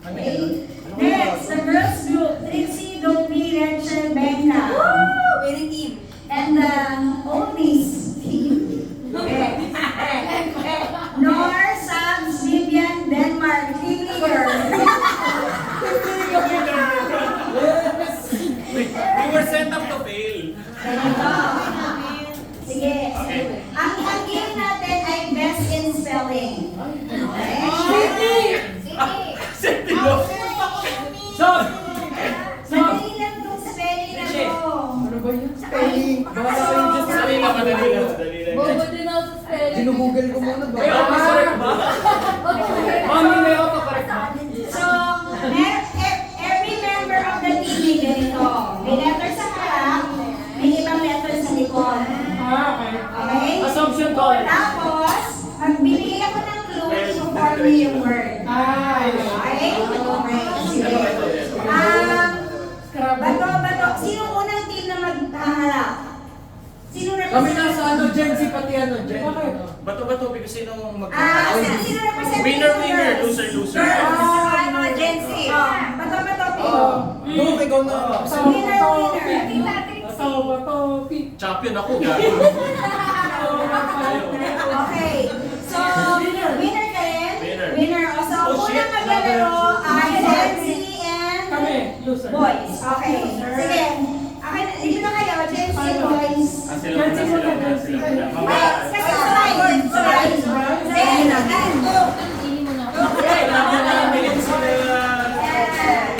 Okay. Next, the girls group. Trixie, Domi, Rachel, Becca. Very team. And the oldies team. Okay. Nor, Sabs, Vivian, Denmark, team leader. We were set up to fail. Sige. Ang game natin ay best in spelling. Okay? Stop! Madali lang itong spelling na to. Ano ba yun? Spelling. Gawa na kayo dyan sa Madali lang, madali lang. Bobo din ako sa spelling. Ginugugol ko muna ba? May autocorrect ba? Mami, may autocorrect ba? So, every member of the team may ganito. May letter sa harap, may ibang letter sa likod. Okay? Assumption call. Tapos, magbibigay ako ng clue to form me yung word. Okay? Okay. Sige. Bato. Sino unang team na maghaharap? Sino represent? Kami nasa ano, Gen Z pati ano, Gen Z. Bato, because sino mag... Sino represent? Winner, loser. Mga Gen Z. Bato, team. Doon, ikaw na. Winner. Champion ako, gago. Okay. So, winner ka rin? Winner. O, so, Oh, shit. unang maglalaro ay Gen Z and boys. Okay. Sige. Okay, dito na kayo, Gen Z and boys. Sila muna. Wait, kasi slide. Sige, Hindi mo na.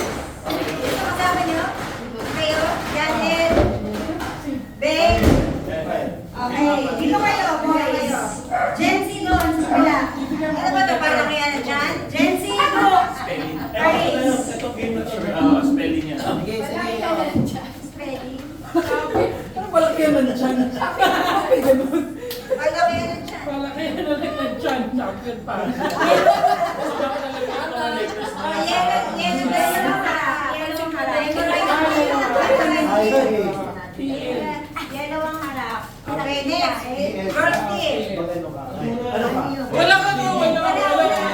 kasama nyo? Kayo? Janet? Beng? Okay, dito kayo, boys. Gen Z doon, sa kabila. Ano ba ito? Parang kaya na dyan? Gen Z group. Spelling. Praise. Ito game na spelling niya. Sige, sige. Spelling. Ano malaki naman dyan? Ay, ganun. Parang kaya na dyan. Malaki na lang dyan. Champion pa. Yellow ang harap. Okay, next. Girl team. Wala ka no, wala.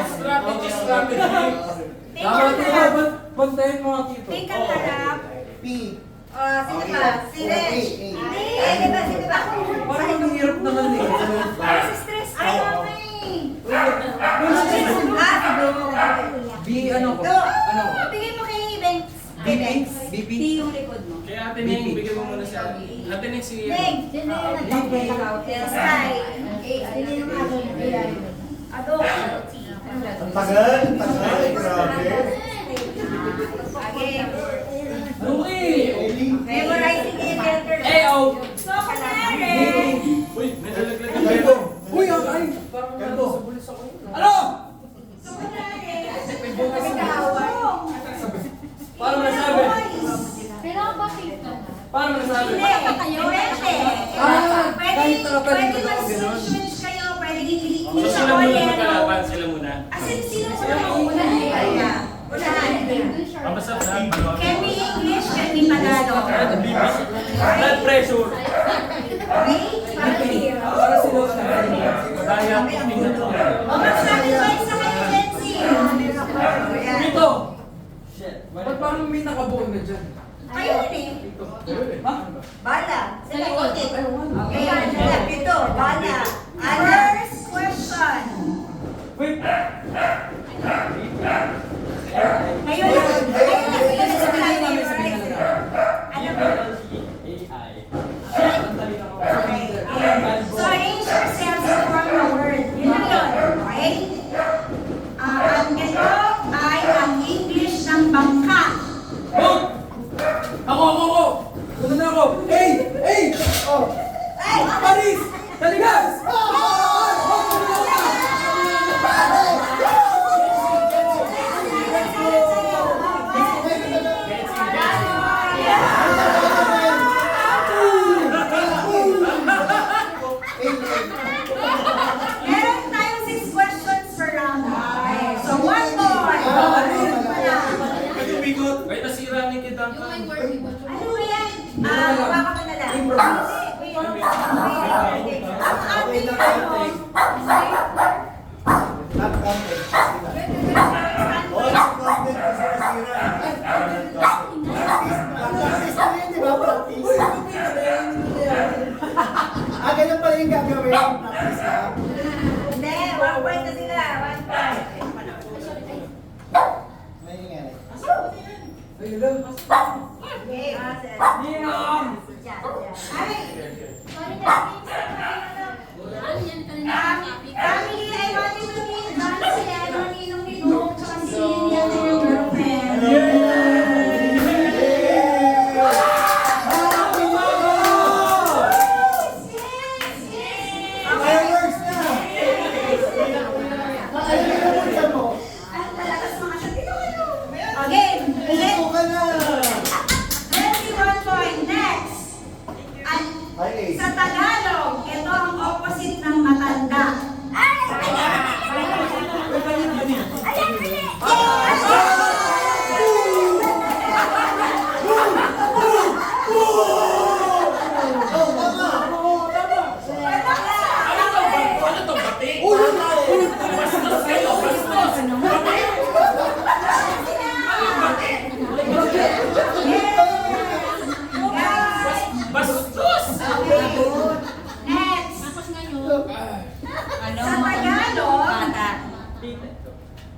Strategy. Pink ang harap. Bantayin mo nga dito. Pink ang harap. P. Sino ba? Si Reg. Hindi, di ba? Sino ba? Parang ang hirap naman eh. Si stress ka naman B, ano ko? Ito. Ano? Bigay mo kay Ben. BP? BP? yung likod mo. Kaya ate Neng, bigyan mo muna siya. Ate Neng si... Neg. Sky. Hindi yung adult. Adult. Tagal, grabe. Okay. Louie! Memorizing it better. Ayo! So, kunwari. Uy, may nalaglag na Ganito. Uy, ay! Parang Ganito. nasa bulis ako yun. Ano? So, kunwari. Paano nasabi? Kailangan ba kita? Paano nasabi? Hindi. Pwede. Kahit nakapalito Pwede ako gano'n. mag-switch kayo. Pwede hindi So sila muna magkalaban, sila muna. Sino una? Unahan. Basta sa Can be English, can be Tagalog. blood pressure. Okay? Para clear. Para sila sa Daya, tingnan mo. O, mag-sacrifice sa kayo, Gen Z. Ayan. Dito! Ba't parang may nakabuon na dyan? Kayo rin eh. Ha? Bala. Sa likod. Okay, ito. Bala. First question. Wait! Kayo lang. Kayo lang sila sa kanya. Ano ba? Okay. So, arrange yourselves to form a word. Yun lang yun. Okay? Ang ito ay ang English ng bangka. Oh! Ako! Ano na ako? Hey! Oh! Ay! Paris! Daligas! Okay, Ay, Ano yan? Kanina family, I want you to meet Nancy, ano, ninong ni Luke, tsaka si Lilian, yung girlfriend. Fireworks na! Ang talagas mga siya. Dito kayo. Okay, Ito ka na! 21 point. Next. Ay, Sa Tagalog, ito ang opposite ng matanda. Ay! Ayan, mali! Oh, tama! Ano to, bati? Uy, Bastos kayo, bastos! Bastos! Next. Tapos ngayon. Sa Tagalog,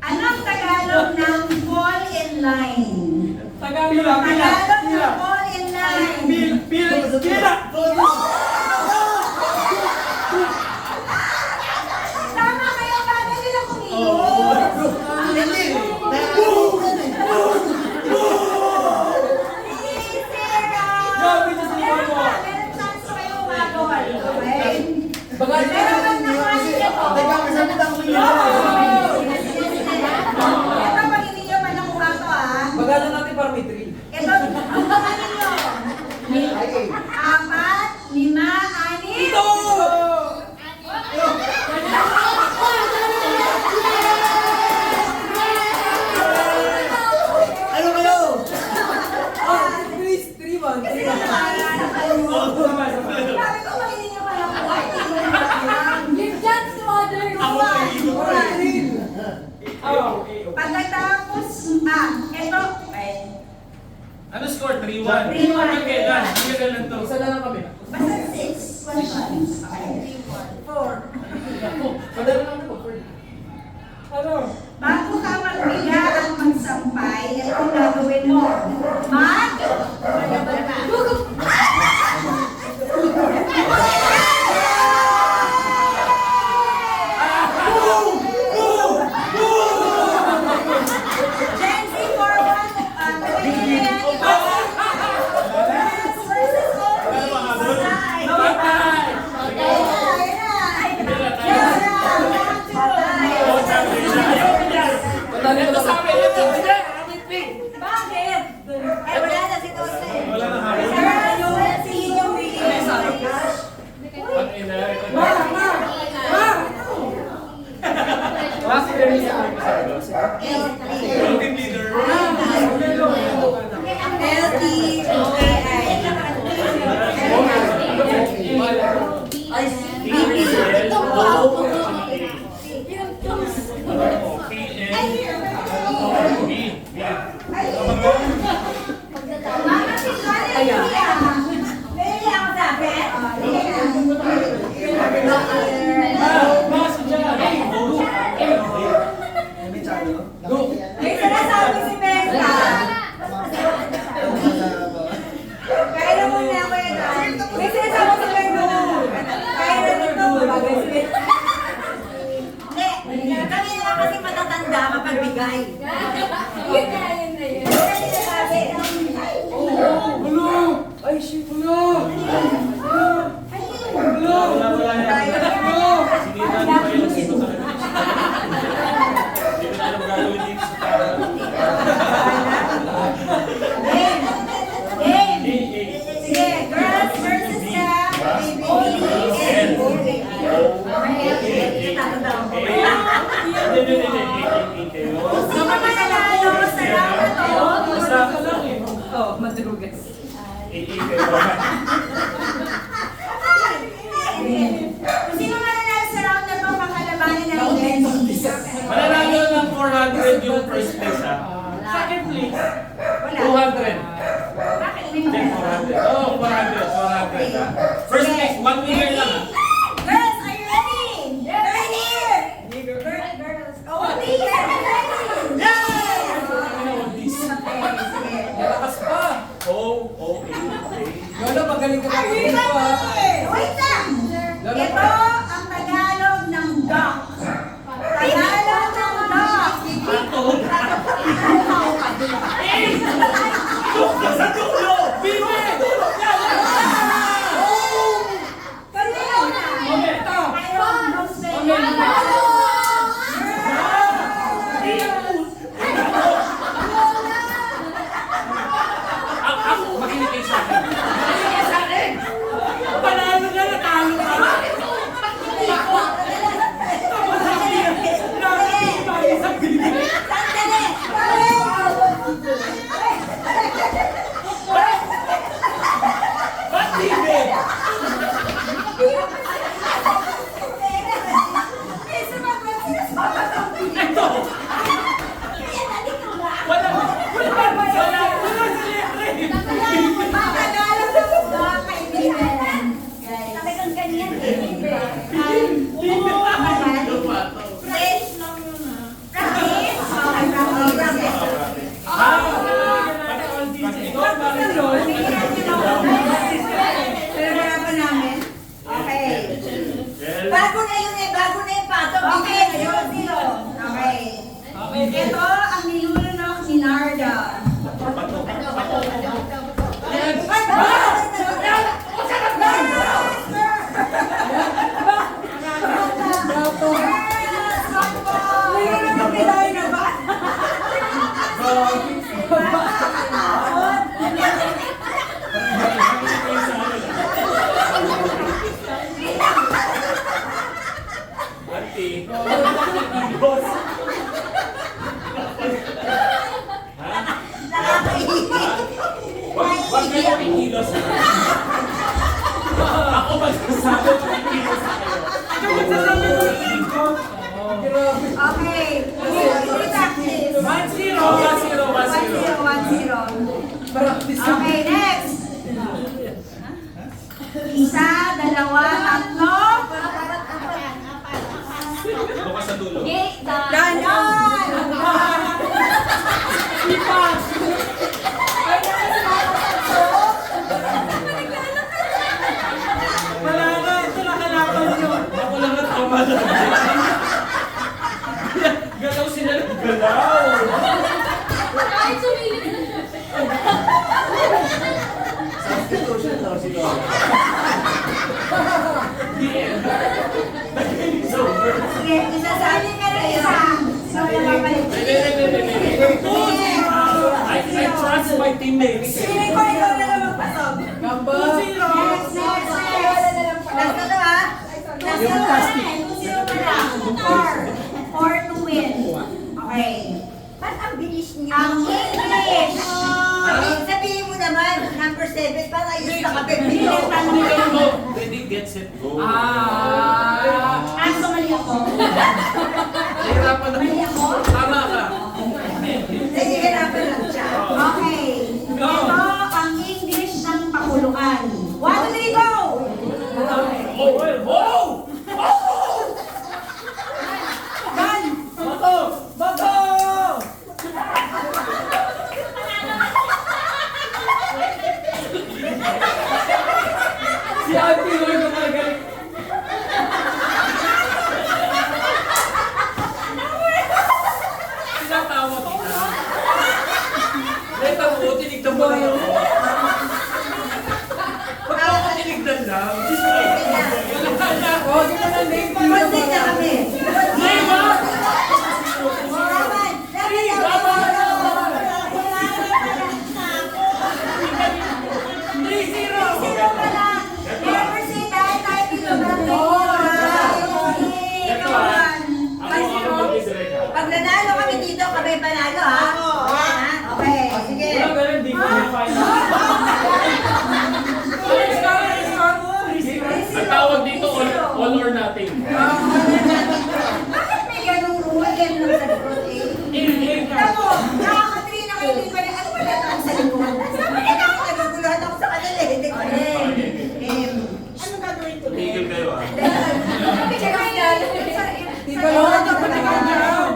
anong Tagalog ng fall in line? Tagalog ng fall in line. Tama kayo, bagay nila kumilos. Hindi! Meron chance kayo umagol. Okay? Bagay Pero pag nakuha niyo po, Teka, may sabitan ko yun. ito pag hindi niyo pa nakuha to Bagalan natin para may thrill. ito, ang nakuha ninyo. Ay, 4, 5, 6. Ito! ano kayo? Chris, 3-1. Kasi nakakaya na kayo. Sabi ko pag hindi niyo pa nakuha, hindi mo na lang. Give chance to others. Pagkatapos, ito, Ano score? 3-1. 3-1. Okay, done. Sige na lang to. Isa na lang kami. basta 6 questions. 4. Padala namin po. Ano? Bago ka magbiga at magsampay, ito ang gagawin mo. Gen Z for one, Girls versus oldies. Namatay! Patali ko Ito sa amin, ito. Sige, aming pink. Bakit? Eh, wala na si Tose. Wala na habol. Girls, si yung Willie. Ang ina, ito na. Last year niya. Team leader. May sinasabi si Benta. Kaya mo na ako yan. May sinasabi si Benta. Kaya na dito. Bagay si Benta. Hindi. Kami lang kasi matatanda mapagbigay. Yun na, yun na yun. Kaya sinasabi. Ulo! Ay, shit! Ulo! Ulo! Wala yan. Sige na, di ba yung sino sa akin? Hindi ko na alam gagawin dito sa tao. Game. Game. Sige, girls versus cam. Sino mananalo sa round na to? Basta ka lang eh. Oh, madrugas. Kung sino mananalo sa round na to, makalabanin na rin. Mananalo ng 400 yung first place ha. Second place. Wala. 200. Bakit? Hindi, 400. Oh, 400. 400 ha. First place, 1 winner lang ha. Girls, are you ready? They're here. Girls. Oh, please. Ready? Yes! Okay, sige. Wala, magaling ka Ay, pa. wait lang! Wait lang! Ito ang Tagalog ng duck. Tagalog ng duck. Sa dulo! Bibi! Kanino na? Okay. Kayo, no space. Ako, makinig kayo sa akin. Makinig kayo sa akin! Panalo na, natalo ka! Sandali! Ba't bibi? Eh, sumagot sila sa Ito! Wala! Wala! Tagalog ng duck, kaibigan. Talagang ganyan eh. Practice? Okay, practice. Pinag-arapan namin. Okay. Bago na yun eh, bago na yung pato. Okay, yun, zero. Okay. Ito ang nilulunok ni Narda. Auntie. Boss. Wag kayo ikilos. Ako magsasabi ng ikilos sa kayo. Ako magsasabi ng ikilos. Okay. Practice. 1-0. 1-0. 1-0. Okay, next. Isa, dalawa, tatlo. Bukas sa dulo. Ganon! Wala na, ito nakalaban yun. Ako lang ang tama na. Galaw sila ng galaw. Ay, sumilip na siya. Substitution daw siguro. It's over. Sige, isasabi ka na isa. So, napapalit. I trust my teammates. Sino ko ikaw na lang magpasok? Gamba. Next, next, next. Last na to ha? Last na to ha? 2-0 pa lang. 4 to win. Okay. Ba't ang bilis niyo? Ang English! Sabihin mo naman, number 7, para ayos na kape. Ready, get, set, go. Aso mali ako. Nahirapan ako. Tama ka. Nahihirapan lang siya. Okay. Ito ang English ng pakuluan. 1, 2, 3, go! Oh! Gun! Bato! Bato! Si Auntie Roy na magaling. Sinatawa kita. Leta mo, tinignan mo lang ako. Ba't ako tinignan lang? Wala na. Oh, di mo na name. Birthday na kami. Laban! Laban! 3-0. Sino ka lang? Never say die, tayo dito. Ito ah. Ako mag-isirek ha. Pag nanalo kami dito, kami panalo ha? Okay, sige. Wala ka rin, di ko na final. Ang tawag dito, all or nothing. Bakit may ganung rule? Ganun lang sa likod eh. Tamo, nakaka-3 na kayo din pala. Ano ba natin ako sa likod? Sabi nila ako, naguguluhan ako sa kanila eh. Hindi ko alam. Ano gagawin ko? Tigil kayo ah. Di ba lang ito patikang down?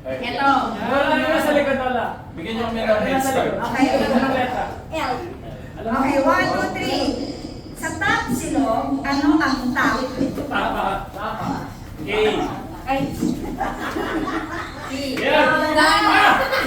Ito. Wala na sa likod wala. Bigyan niyo kami ng head start. Okay. Anong letra? L. Okay, 1, 2, 3. Sa top silog, ano ang top? Tapa. K. Ay. Yan.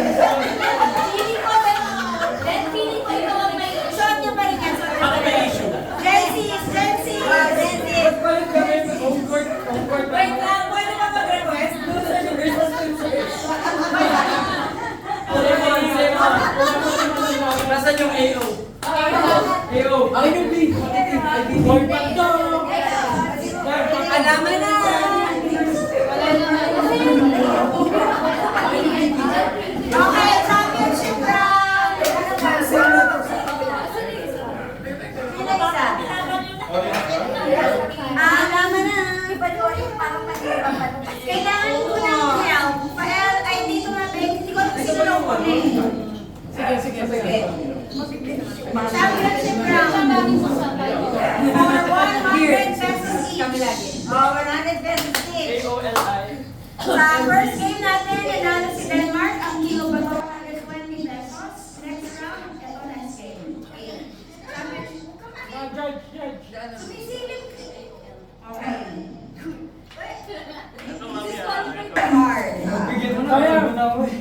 Feeling ko ba? Then feeling ko ikaw ang may... Suot niyo pa rin yan. Suot niyo Ako pa may rin. issue. Jency. Balik kami sa home court. Home court. Wait lang, pwede ba mag-request? Doon sa Universal Studios. Nasaan yung AO? AO. Akin yung B. Patitig. Boy Pando. Alaman na. Wala naman. Okay, championship round. Ano ba? Sino isa? Alaman na. Kailangan ko ng help. Pa-L, ay dito nga, Ben. Hindi ko alam sino lang ko Sige. Championship round. For 100 pesos each. Oh, 100 pesos each. AOLI. Sa first game natin, nanalo si Denmark. Ang kilo pa 120 pesos. Next round, ito next game. Okay. Judge. Sumisilip. Okay. Ito, mami. Hard. Bigyan mo na. Kaya.